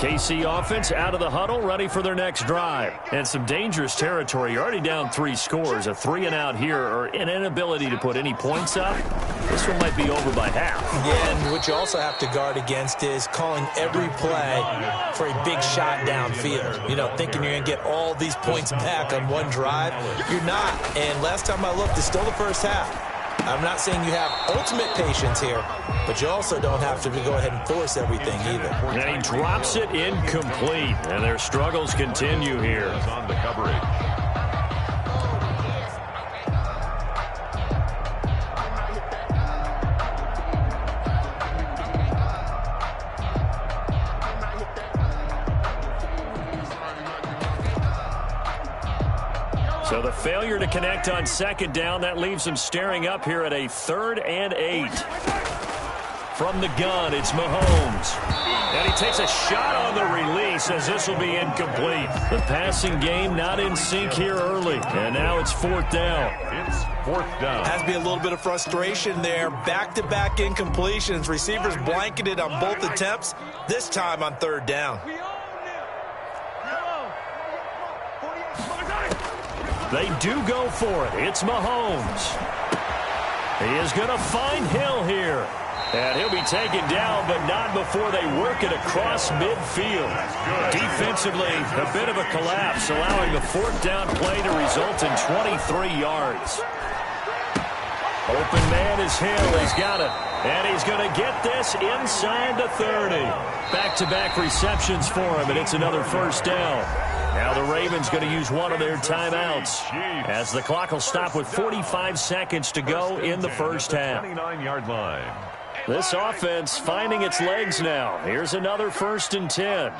KC offense out of the huddle, ready for their next drive. And some dangerous territory. You're already down 3 scores. A 3-and-out here, or an inability to put any points up. This one might be over by half. Yeah, and what you also have to guard against is calling every play for a big shot downfield. You know, thinking you're going to get all these points back on one drive. You're not. And last time I looked, it's still the first half. I'm not saying you have ultimate patience here, but you also don't have to go ahead and force everything either. And he drops it incomplete, and their struggles continue here. On the coverage. So the failure to connect on second down, that leaves him staring up here at a 3rd and 8. From the gun, it's Mahomes. And he takes a shot on the release as this will be incomplete. The passing game not in sync here early. And now it's 4th down. It's 4th down. Has to be a little bit of frustration there. Back-to-back incompletions. Receivers blanketed on both attempts, this time on 3rd down. They do go for it. It's Mahomes. He is going to find Hill here. And he'll be taken down, but not before they work it across midfield. Defensively, a bit of a collapse, allowing the 4th down play to result in 23 yards. Open man is Hill. He's got it. And he's going to get this inside the 30. Back-to-back receptions for him, and it's another 1st down. Now the Ravens going to use one of their timeouts as the clock will stop with 45 seconds to go in the first half. 29-yard line. This offense finding its legs now. Here's another 1st and 10.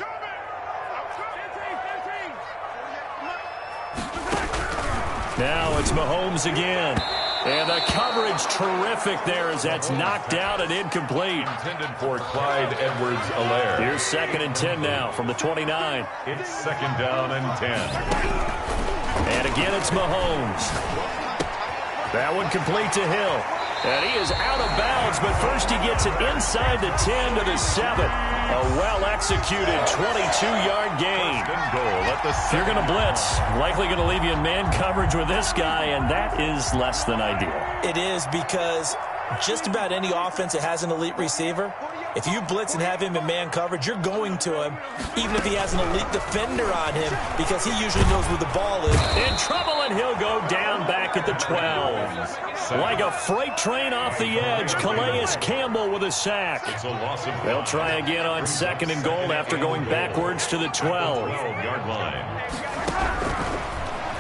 Now it's Mahomes again. And the coverage terrific there as that's knocked out and incomplete. Intended for Clyde Edwards-Helaire. Here's 2nd and 10 now from the 29. It's 2nd down and 10. And again it's Mahomes. That one complete to Hill. And he is out of bounds, but first he gets it inside the 10 to the 7. A well-executed 22-yard gain. If you're going to blitz, likely going to leave you in man coverage with this guy, and that is less than ideal. It is, because just about any offense that has an elite receiver, if you blitz and have him in man coverage, you're going to him, even if he has an elite defender on him, because he usually knows where the ball is. In trouble, and he'll go down back at the 12. Like a freight train off the edge, Calais Campbell with a sack. They'll try again on 2nd and goal after going backwards to the 12-yard line.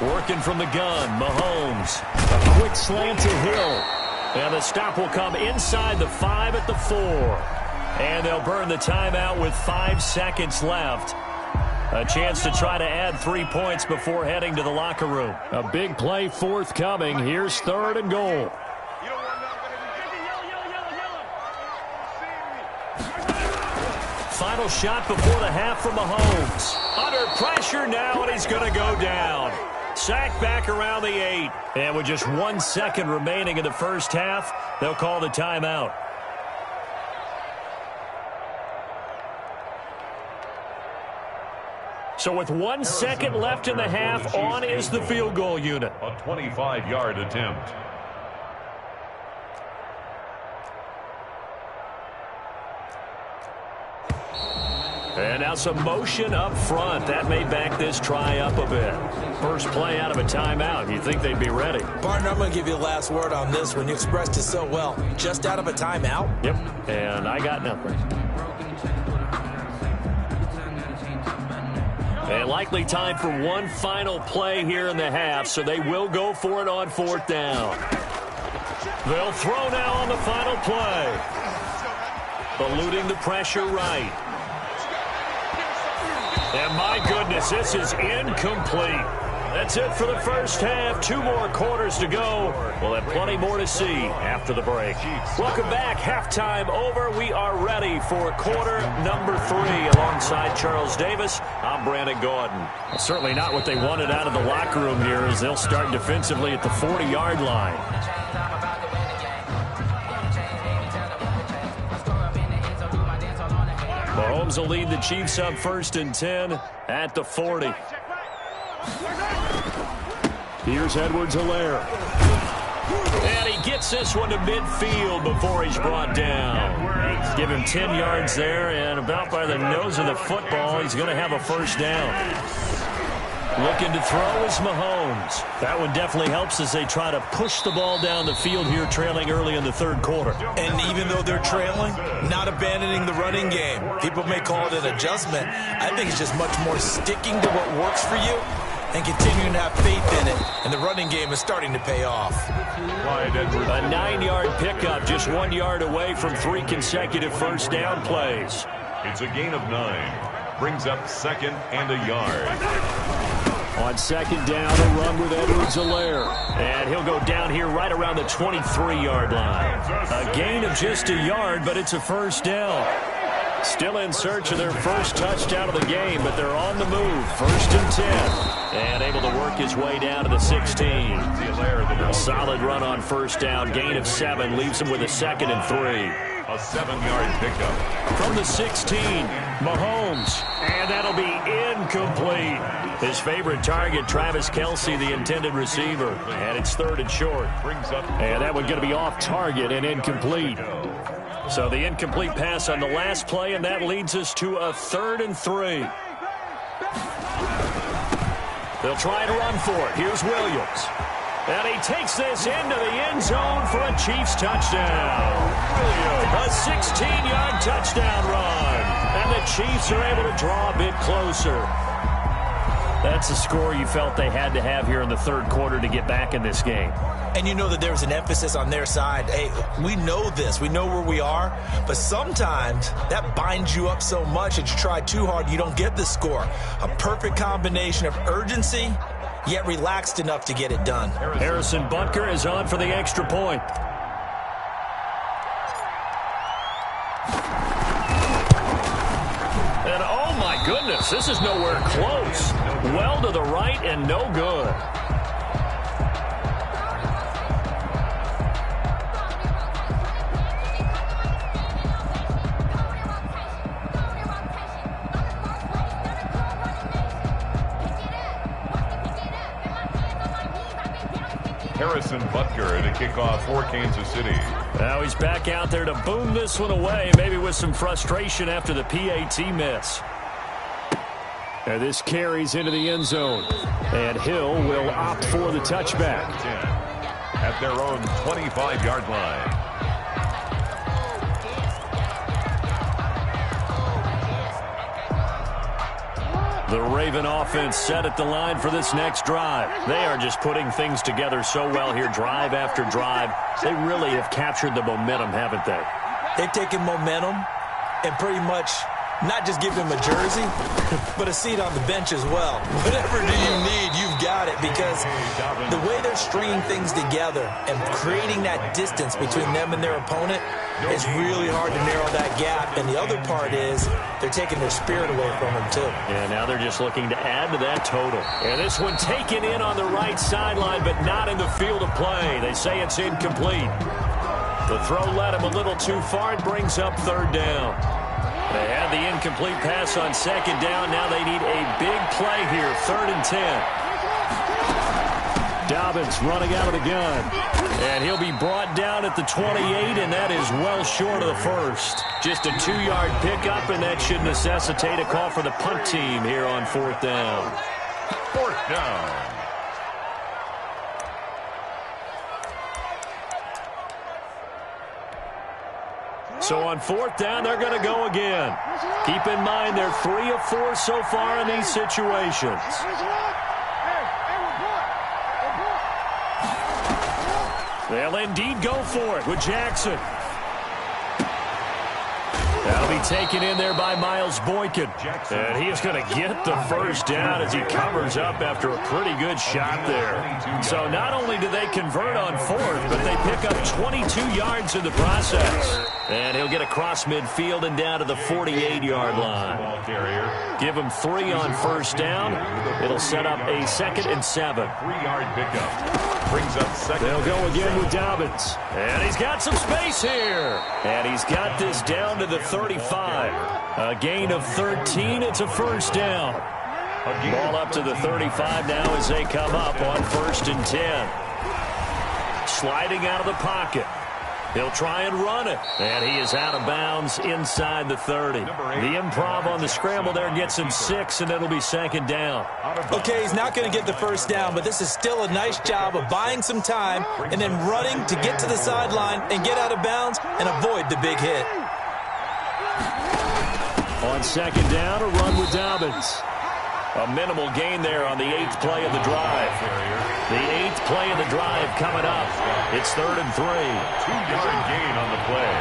Working from the gun, Mahomes. A quick slant to Hill. And the stop will come inside the 5 at the 4. And they'll burn the timeout with 5 seconds left. A chance to try to add 3 points before heading to the locker room. A big play forthcoming. Here's 3rd and goal. Final shot before the half from Mahomes. Under pressure now, and he's going to go down. Sacked back around the 8. And with just 1 second remaining in the first half, they'll call the timeout. So with 1 second left in the half, on is the field goal unit. A 25-yard attempt. And now some motion up front. That may back this try up a bit. First play out of a timeout. You'd think they'd be ready. Partner, I'm going to give you the last word on this one. You expressed it so well. Just out of a timeout? Yep, and I got nothing. And likely time for one final play here in the half, so they will go for it on 4th down. They'll throw now on the final play. Eluding the pressure right. And my goodness, this is incomplete. That's it for the first half. 2 more quarters to go. We'll have plenty more to see after the break. Welcome back. Halftime over. We are ready for quarter number 3. Alongside Charles Davis, I'm Brandon Gordon. Well, certainly not what they wanted out of the locker room here, as they'll start defensively at the 40-yard line. Mahomes will lead the Chiefs up 1st and 10 at the 40. Here's Edwards-Helaire. And he gets this one to midfield before he's brought down. Give him 10 yards there, and about by the nose of the football, he's going to have a 1st down. Looking to throw is Mahomes. That one definitely helps as they try to push the ball down the field here, trailing early in the 3rd quarter. And even though they're trailing, not abandoning the running game. People may call it an adjustment. I think it's just much more sticking to what works for you and continuing to have faith in it. And the running game is starting to pay off. A 9-yard pickup, just 1 yard away from 3 consecutive 1st down plays. It's a gain of 9. Brings up 2nd and a yard. On 2nd down, a run with Edwards-Helaire. And he'll go down here right around the 23-yard line. A gain of just a yard, but it's a 1st down. Still in search of their 1st touchdown of the game, but they're on the move. 1st and 10. And able to work his way down to the 16. A solid run on 1st down. Gain of 7 leaves him with a 2nd and 3. A 7-yard pickup. From the 16, Mahomes. And that'll be incomplete. His favorite target, Travis Kelce, the intended receiver. And it's 3rd and short. And that one's going to be off target and incomplete. So the incomplete pass on the last play, and that leads us to a 3rd and 3. They'll try to run for it. Here's Williams. And he takes this into the end zone for a Chiefs touchdown. A 16-yard touchdown run. And the Chiefs are able to draw a bit closer. That's the score you felt they had to have here in the 3rd quarter to get back in this game. And you know that there's an emphasis on their side. Hey, we know this. We know where we are. But sometimes that binds you up so much that you try too hard, you don't get the score. A perfect combination of urgency, yet relaxed enough to get it done. Harrison Butker is on for the extra point. And oh my goodness, this is nowhere close. Well to the right and no good. Harrison Butker to kick off for Kansas City. Now he's back out there to boom this one away, maybe with some frustration after the PAT miss. And this carries into the end zone. And Hill will opt for the touchback. At their own 25-yard line. The Raven offense set at the line for this next drive. They are just putting things together so well here, drive after drive. They really have captured the momentum, haven't they? They've taken momentum and pretty much not just give him a jersey, but a seat on the bench as well. Whatever do you need, you've got it, because the way they're stringing things together and creating that distance between them and their opponent, it's really hard to narrow that gap. And the other part is they're taking their spirit away from them, too. Yeah, now they're just looking to add to that total. And this one taken in on the right sideline, but not in the field of play. They say it's incomplete. The throw led him a little too far. It brings up 3rd down. They had the incomplete pass on 2nd down. Now they need a big play here, 3rd and 10. Dobbins running out of the gun. And he'll be brought down at the 28, and that is well short of the 1st. Just a 2-yard pickup, and that should necessitate a call for the punt team here on 4th down. 4th down. So on 4th down, they're going to go again. Keep in mind, they're 3 of 4 so far in these situations. They'll indeed go for it with Jackson. That'll be taken in there by Miles Boykin. And he is going to get the 1st down as he covers up after a pretty good shot there. So not only do they convert on 4th, but they pick up 22 yards in the process. And he'll get across midfield and down to the 48-yard line. Give him 3 on 1st down. It'll set up a 2nd and 7. 3-yard pickup. brings up second. They'll go again with Dobbins. And he's got some space here. And he's got this down to the 35. A gain of 13. It's a first down. Ball up to the 35 now as they come up on 1st and 10. Sliding out of the pocket. He'll try and run it. And he is out of bounds inside the 30. The improv on the scramble there gets him 6, and it'll be 2nd down. Okay, he's not going to get the first down, but this is still a nice job of buying some time and then running to get to the sideline and get out of bounds and avoid the big hit. On 2nd down, a run with Dobbins. A minimal gain there on the 8th play of the drive. The 8th play of the drive coming up. It's 3rd and 3. 2-yard gain on the play.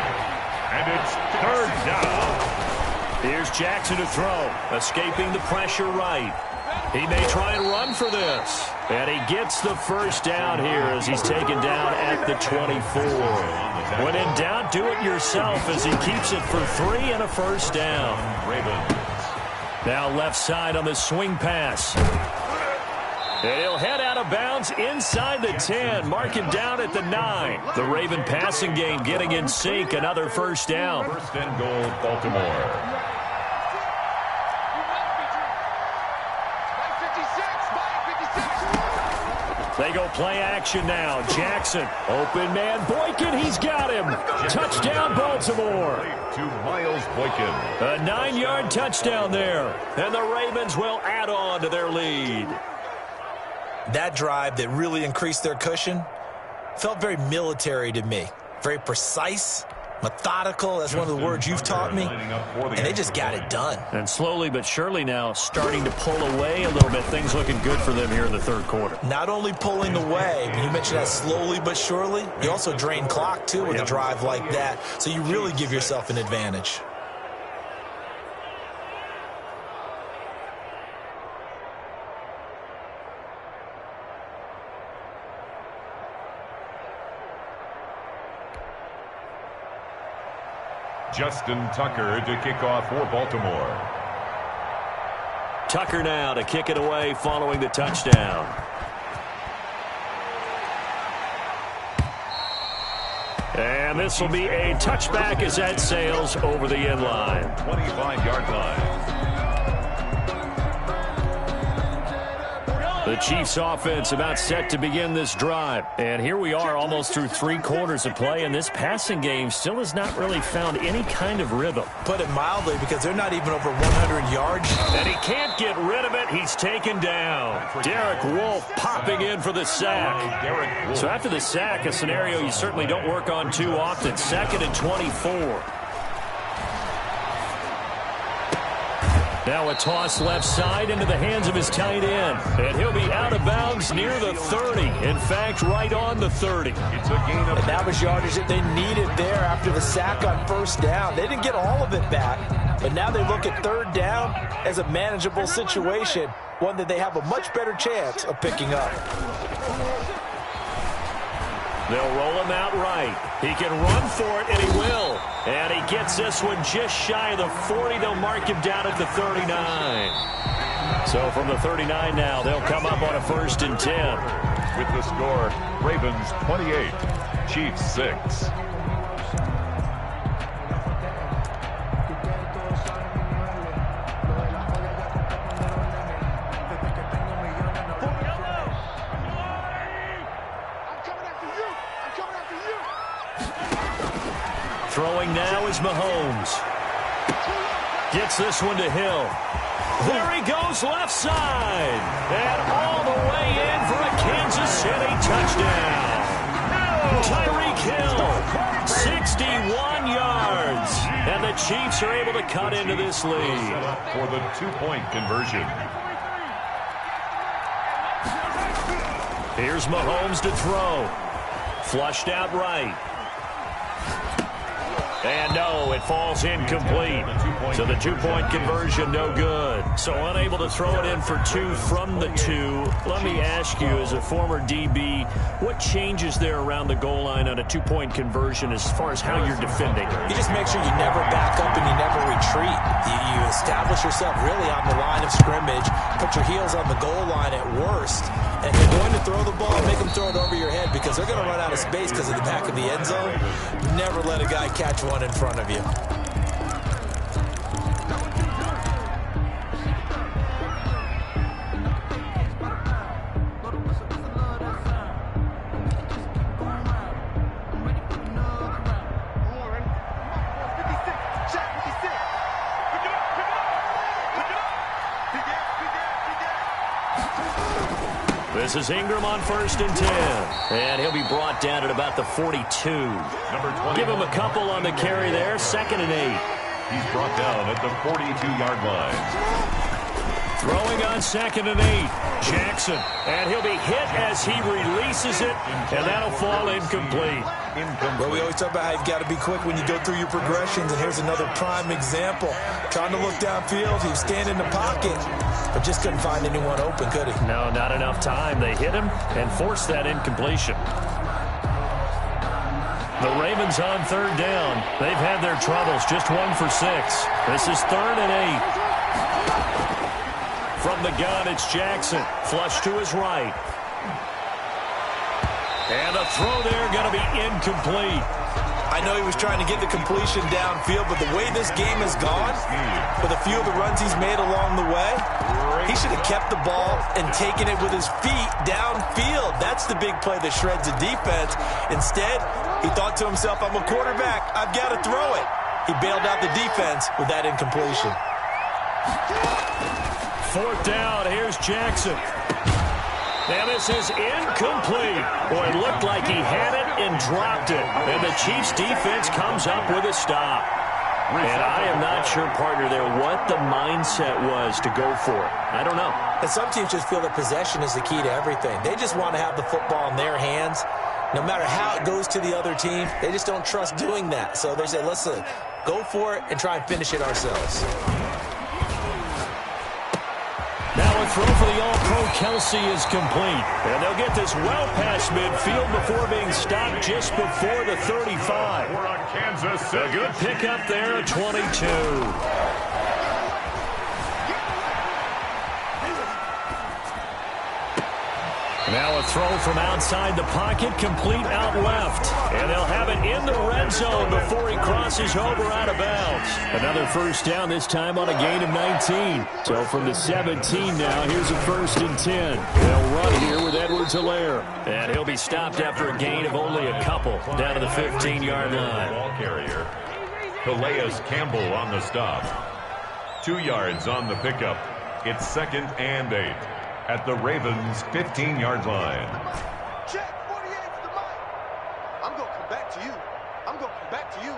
And it's 3rd down. Here's Jackson to throw. Escaping the pressure right. He may try and run for this. And he gets the first down here as he's taken down at the 24. When in doubt, do it yourself as he keeps it for 3 and a first down. Ravens. Now left side on the swing pass. And he'll head out of bounds inside the 10. Mark him down at the 9. The Raven passing game getting in sync. Another first down. 1st and goal, Baltimore. They go play action now. Jackson, open man, Boykin, he's got him. Touchdown, Baltimore. To Miles Boykin. A 9-yard touchdown there. And the Ravens will add on to their lead. That drive that really increased their cushion felt very military to me. Very precise, methodical. That's one of the words you've taught me. And they just got it done. And slowly but surely now starting to pull away a little bit. Things looking good for them here in the 3rd quarter. Not only pulling away, but you mentioned that slowly but surely. You also drain clock, too, with a drive like that. So you really give yourself an advantage. Justin Tucker to kick off for Baltimore. Tucker now to kick it away following the touchdown. And this will be a touchback as that sails over the end line. 25-yard line. The Chiefs offense about set to begin this drive. And here we are almost through 3 quarters of play, and this passing game still has not really found any kind of rhythm. Put it mildly, because they're not even over 100 yards. And he can't get rid of it. He's taken down. Derek Wolfe popping in for the sack. So after the sack, a scenario you certainly don't work on too often. 2nd and 24. Now a toss left side into the hands of his tight end. And he'll be out of bounds near the 30. In fact, right on the 30. It's a gain of... And that was yardage that they needed there after the sack on 1st down. They didn't get all of it back. But now they look at 3rd down as a manageable situation. One that they have a much better chance of picking up. They'll roll him out right. He can run for it, and he will. And he gets this one just shy of the 40. They'll mark him down at the 39. So from the 39 now, they'll come up on a 1st and 10. With the score, Ravens 28, Chiefs 6. Throwing now is Mahomes. Gets this one to Hill. There he goes left side. And all the way in for a Kansas City touchdown. Tyreek Hill, 61 yards. And the Chiefs are able to cut into this lead. For the 2-point conversion. Here's Mahomes to throw. Flushed out right. And no, it falls incomplete. So the 2-point conversion, no good. So unable to throw it in for 2 from the 2. Let me ask you, as a former DB, what changes there around the goal line on a 2-point conversion as far as how you're defending? You just make sure you never back up and you never retreat. You establish yourself really on the line of scrimmage, put your heels on the goal line at worst, and you're going to throw the ball, make them throw it over your head because they're going to run out of space because of the back of the end zone. Never let a guy catch one in front of you. This is Ingram on 1st and 10. And he'll be brought down at about the 42. Give him a couple on the carry there. 2nd and 8. He's brought down at the 42-yard line. Throwing on 2nd and 8. Jackson. And he'll be hit as he releases it. And that'll fall incomplete. Well, we always talk about how you've got to be quick when you go through your progressions. And here's another prime example. Trying to look downfield. He was standing in the pocket, but just couldn't find anyone open, could he? No, not enough time. They hit him and forced that incompletion. The Ravens on 3rd down. They've had their troubles. Just 1 for 6. This is 3rd and 8. From the gun, it's Jackson. Flush to his right. And a throw there going to be incomplete. I know he was trying to get the completion downfield, but the way this game has gone, with a few of the runs he's made along the way, he should have kept the ball and taken it with his feet downfield. That's the big play that shreds the defense. Instead, he thought to himself, I'm a quarterback. I've got to throw it. He bailed out the defense with that incompletion. 4th down. Here's Jackson. And this is incomplete. Boy, it looked like he had it and dropped it. And the Chiefs defense comes up with a stop. And I am not sure, partner, there what the mindset was to go for it. I don't know. And some teams just feel that possession is the key to everything. They just want to have the football in their hands. No matter how it goes to the other team, they just don't trust doing that. So they say, listen, go for it and try and finish it ourselves. Now a throw for the All-Pro Kelsey is complete. And they'll get this well past midfield before being stopped just before the 35. We're on Kansas City. A good pickup there at 22. Now a throw from outside the pocket, complete out left. And they'll have it in the red zone before he crosses over out of bounds. Another 1st down, this time on a gain of 19. So from the 17 now, here's a 1st and 10. They'll run here with Edwards-Helaire. And he'll be stopped after a gain of only a couple, down to the 15-yard line. Ball carrier. Calais Campbell on the stop. 2 yards on the pickup. It's 2nd and 8. At the Ravens' 15-yard line. Check 48 to the mic. I'm going to come back to you. I'm going to come back to you.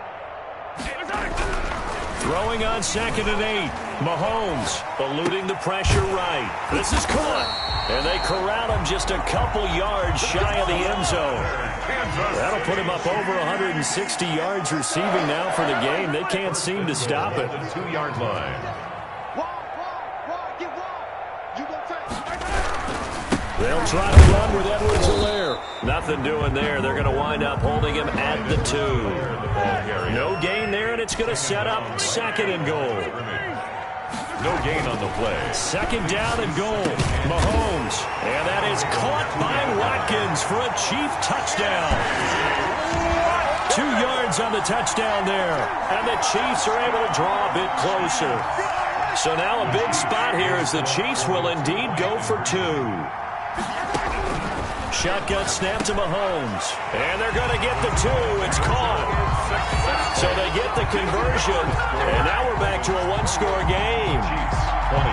Throwing on 2nd and 8. Mahomes eluding the pressure right. This is caught. And they corral him just a couple yards shy of the end zone. That'll put him up over 160 yards receiving now for the game. They can't seem to stop it. The 2-yard line. They'll try to run with Edwards-Helaire. Nothing doing there. They're going to wind up holding him at the 2. No gain there, and it's going to set up 2nd and goal. No gain on the play. 2nd down and goal. Mahomes. And that is caught by Watkins for a Chief touchdown. 2 yards on the touchdown there. And the Chiefs are able to draw a bit closer. So now a big spot here as the Chiefs will indeed go for 2. Shotgun snap to Mahomes. And they're going to get the 2. It's caught. So they get the conversion. And now we're back to a 1-score game. 20.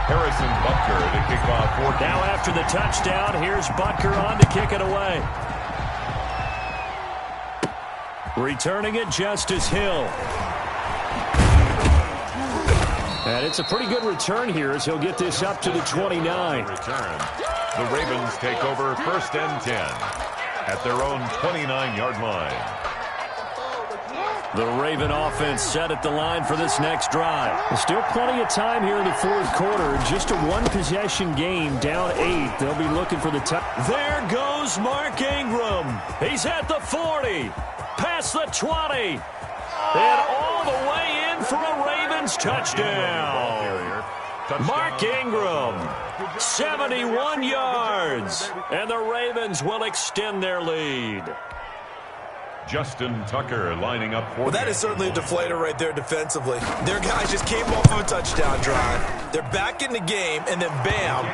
Harrison Butker to kick off 4. Now after the touchdown, here's Butker on to kick it away. Returning it, Justice Hill. And it's a pretty good return here as he'll get this up to the 29. Return. The Ravens take over 1st and 10 at their own 29-yard line. The Raven offense set at the line for this next drive. There's still plenty of time here in the 4th quarter. Just a 1-possession game, down 8. They'll be looking for the touch. There goes Mark Ingram. He's at the 40, past the 20, and all the way in in for a Ravens touchdown. Mark Ingram, 71 yards, and the Ravens will extend their lead. Justin Tucker lining up for... Well, that is certainly a deflator right there defensively. Their guys just came off of a touchdown drive. They're back in the game, and then bam,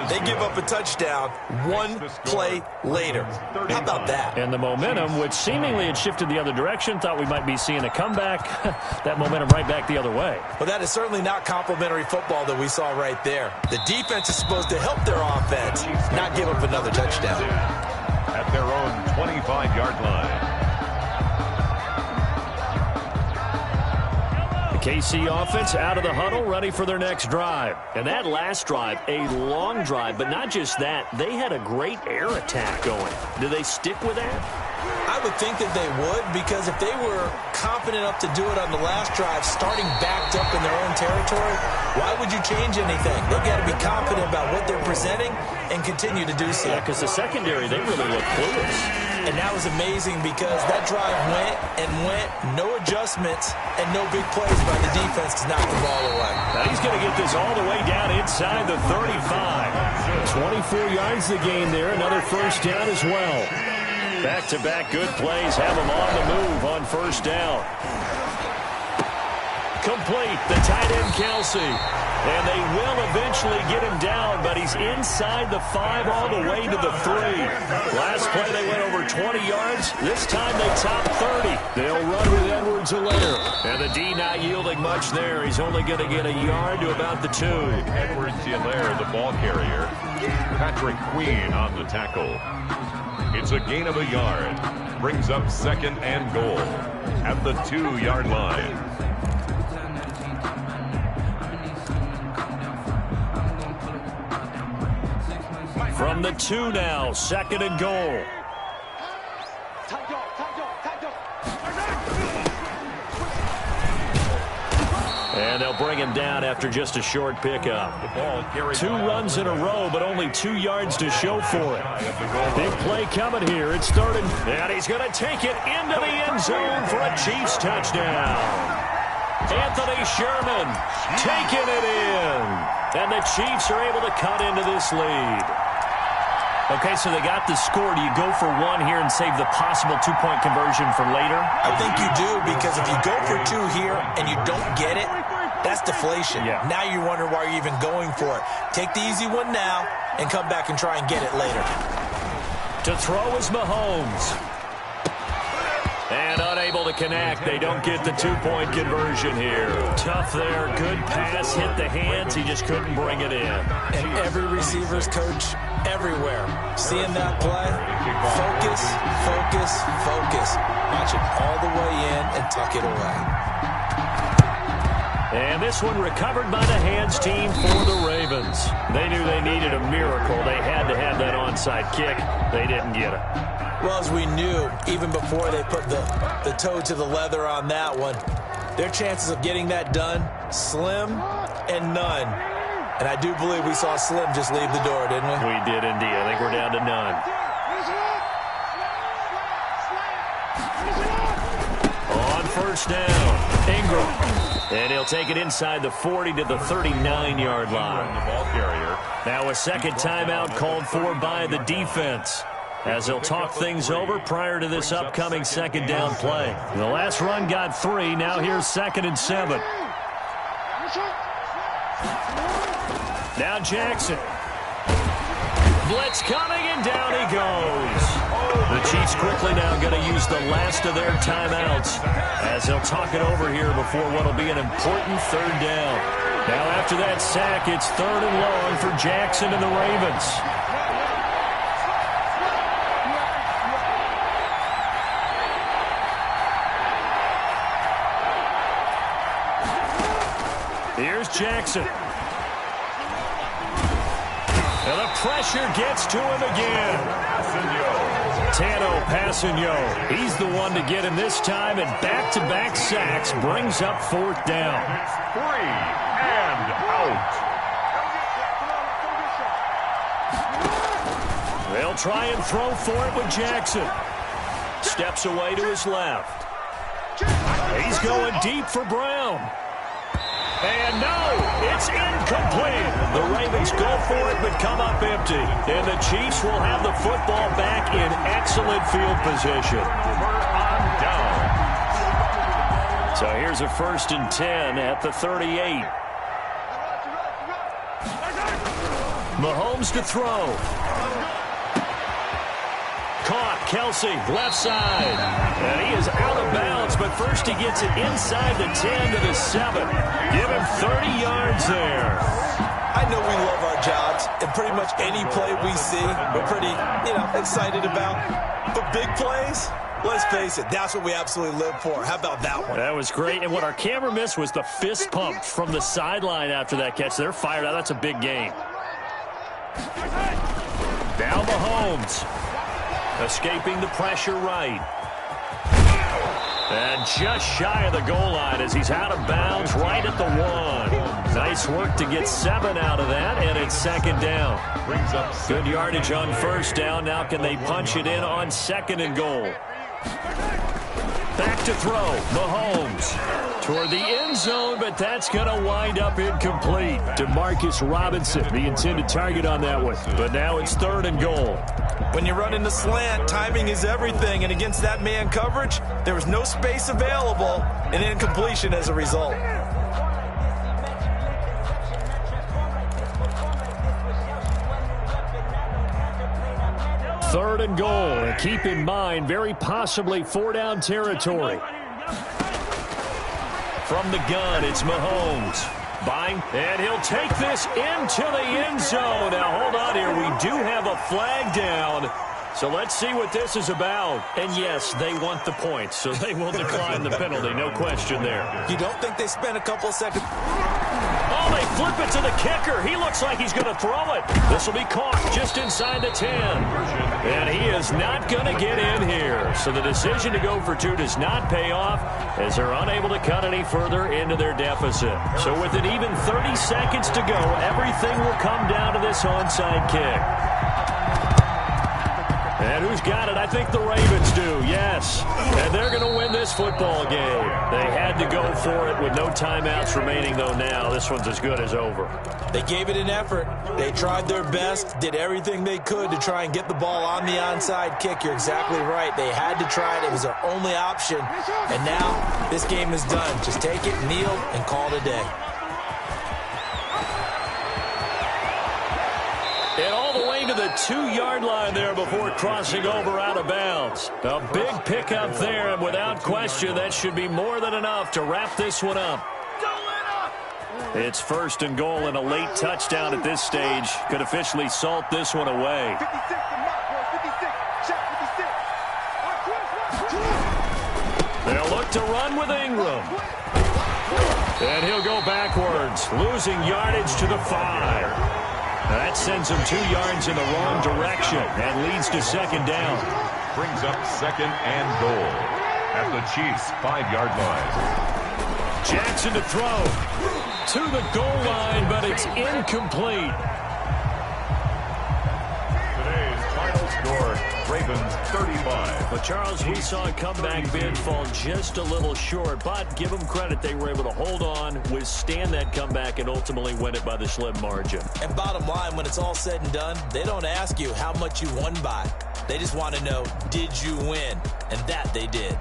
they give up a touchdown one play later. How about that? And the momentum, which seemingly had shifted the other direction, thought we might be seeing a comeback. That momentum right back the other way. Well, that is certainly not complimentary football that we saw right there. The defense is supposed to help their offense, not give up another touchdown. At their own 25-yard line. KC offense out of the huddle, ready for their next drive. And that last drive, a long drive, but not just that. They had a great air attack going. Do they stick with that? I would think that they would, because if they were confident enough to do it on the last drive, starting backed up in their own territory, why would you change anything? They've got to be confident about what they're presenting and continue to do so. Yeah, because the secondary, they really look clueless. And that was amazing because that drive went and went, no adjustments, and no big plays by the defense to knock the ball away. Now he's going to get this all the way down inside the 35. 24 yards the game there, another first down as well. Back-to-back good plays have him on the move on first down. Complete, the tight end Kelsey. And they will eventually get him down, but he's inside the 5 all the way to the 3. Last play they went over 20 yards. This time they top 30. They'll run with Edwards-Helaire. And the D not yielding much there. He's only going to get a yard to about the 2. Edwards-Helaire, the ball carrier. Patrick Queen on the tackle. It's a gain of a yard. Brings up second and goal at the 2-yard line. From the 2 now, second and goal. And they'll bring him down after just a short pickup. 2 runs in a row, but only 2 yards to show for it. Big play coming here. It's third and he's going to take it into the end zone for a Chiefs touchdown. Anthony Sherman taking it in. And the Chiefs are able to cut into this lead. Okay, so they got the score. Do you go for 1 here and save the possible 2-point conversion for later? I think you do, because if you go for 2 here and you don't get it, that's deflation. Yeah. Now you wonder why you're even going for it. Take the easy one now and come back and try and get it later. To throw is Mahomes. And unable to connect. They don't get the 2-point conversion here. Tough there. Good pass. Hit the hands. He just couldn't bring it in. And every receiver's coach everywhere, seeing that play, focus, focus, focus. Watch it all the way in and tuck it away. And this one recovered by the hands team for the Ravens. They knew they needed a miracle. They had to have that onside kick. They didn't get it. Well, as we knew, even before they put the toe to the leather on that one, their chances of getting that done, slim and none. And I do believe we saw Slim just leave the door, didn't we? We did indeed. I think we're down to none. On first down, Ingram. And he'll take it inside the 40 to the 39-yard line. The ball carrier. Now a second timeout called for by the defense, as they'll talk things over prior to this upcoming second down play. The last run got 3. Now here's 2nd and 7. Now Jackson. Blitz coming, and down he goes. The Chiefs quickly now going to use the last of their timeouts, as they'll talk it over here before what will be an important third down. Now after that sack, it's 3rd and long for Jackson and the Ravens. Here's Jackson. And the pressure gets to him again. Tano Passanio. He's the one to get him this time, and back-to-back sacks brings up 4th down. 3 and out. They'll try and throw for it with Jackson. Steps away to his left. He's going deep for Brown. And no, it's incomplete. The Ravens go for it but come up empty. And the Chiefs will have the football back in excellent field position. So here's a 1st and 10 at the 38. Mahomes to throw. Caught, Kelsey, left side. And he is out of bounds, but first he gets it inside the 10 to the 7. Give him 30 yards there. I know we love our jobs, and pretty much any play we see, we're pretty, excited about. But big plays, let's face it, that's what we absolutely live for. How about that one? That was great, and what our camera missed was the fist pump from the sideline after that catch. They're fired out. That's a big game. Now Mahomes. Escaping the pressure right. And just shy of the goal line as he's out of bounds right at the 1. Nice work to get 7 out of that, and it's 2nd down. Good yardage on 1st down. Now can they punch it in on 2nd and goal? Back to throw. Mahomes toward the end zone, but that's going to wind up incomplete. Demarcus Robinson, the intended target on that one. But now it's 3rd and goal. When you run in the slant, timing is everything, and against that man coverage, there was no space available, and incompletion as a result. Third and goal, and keep in mind, very possibly 4-down territory. From the gun, it's Mahomes. Buying, and he'll take this into the end zone. Now, hold on here. We do have a flag down. So let's see what this is about. And, yes, they want the points, so they will decline the penalty. No question there. You don't think they spent a couple of seconds? Oh, they flip it to the kicker. He looks like he's going to throw it. This will be caught just inside the 10. And he is not going to get in here. So the decision to go for 2 does not pay off as they're unable to cut any further into their deficit. So with an even 30 seconds to go, everything will come down to this onside kick. And who's got it? I think the Ravens do, yes. And they're going to win this football game. They had to go for it with no timeouts remaining, though now this one's as good as over. They gave it an effort. They tried their best, did everything they could to try and get the ball on the onside kick. You're exactly right. They had to try it. It was their only option. And now this game is done. Just take it, kneel, and call it a day. And all the way to the 2-yard line there before crossing over out of bounds. A big pickup there, and without question, that should be more than enough to wrap this one up. It's 1st and goal, and a late touchdown at this stage could officially salt this one away. They'll look to run with Ingram. And he'll go backwards, losing yardage to the 5. That sends him 2 yards in the wrong direction and leads to 2nd down. Brings up 2nd and goal at the Chiefs' 5-yard line. Jackson to throw to the goal line, but it's incomplete. Today's final score, Ravens 35. But Charles, we saw a comeback bid fall just a little short, but give them credit, they were able to hold on, withstand that comeback, and ultimately win it by the slim margin. And bottom line, when it's all said and done, they don't ask you how much you won by. They just want to know, did you win? And that they did.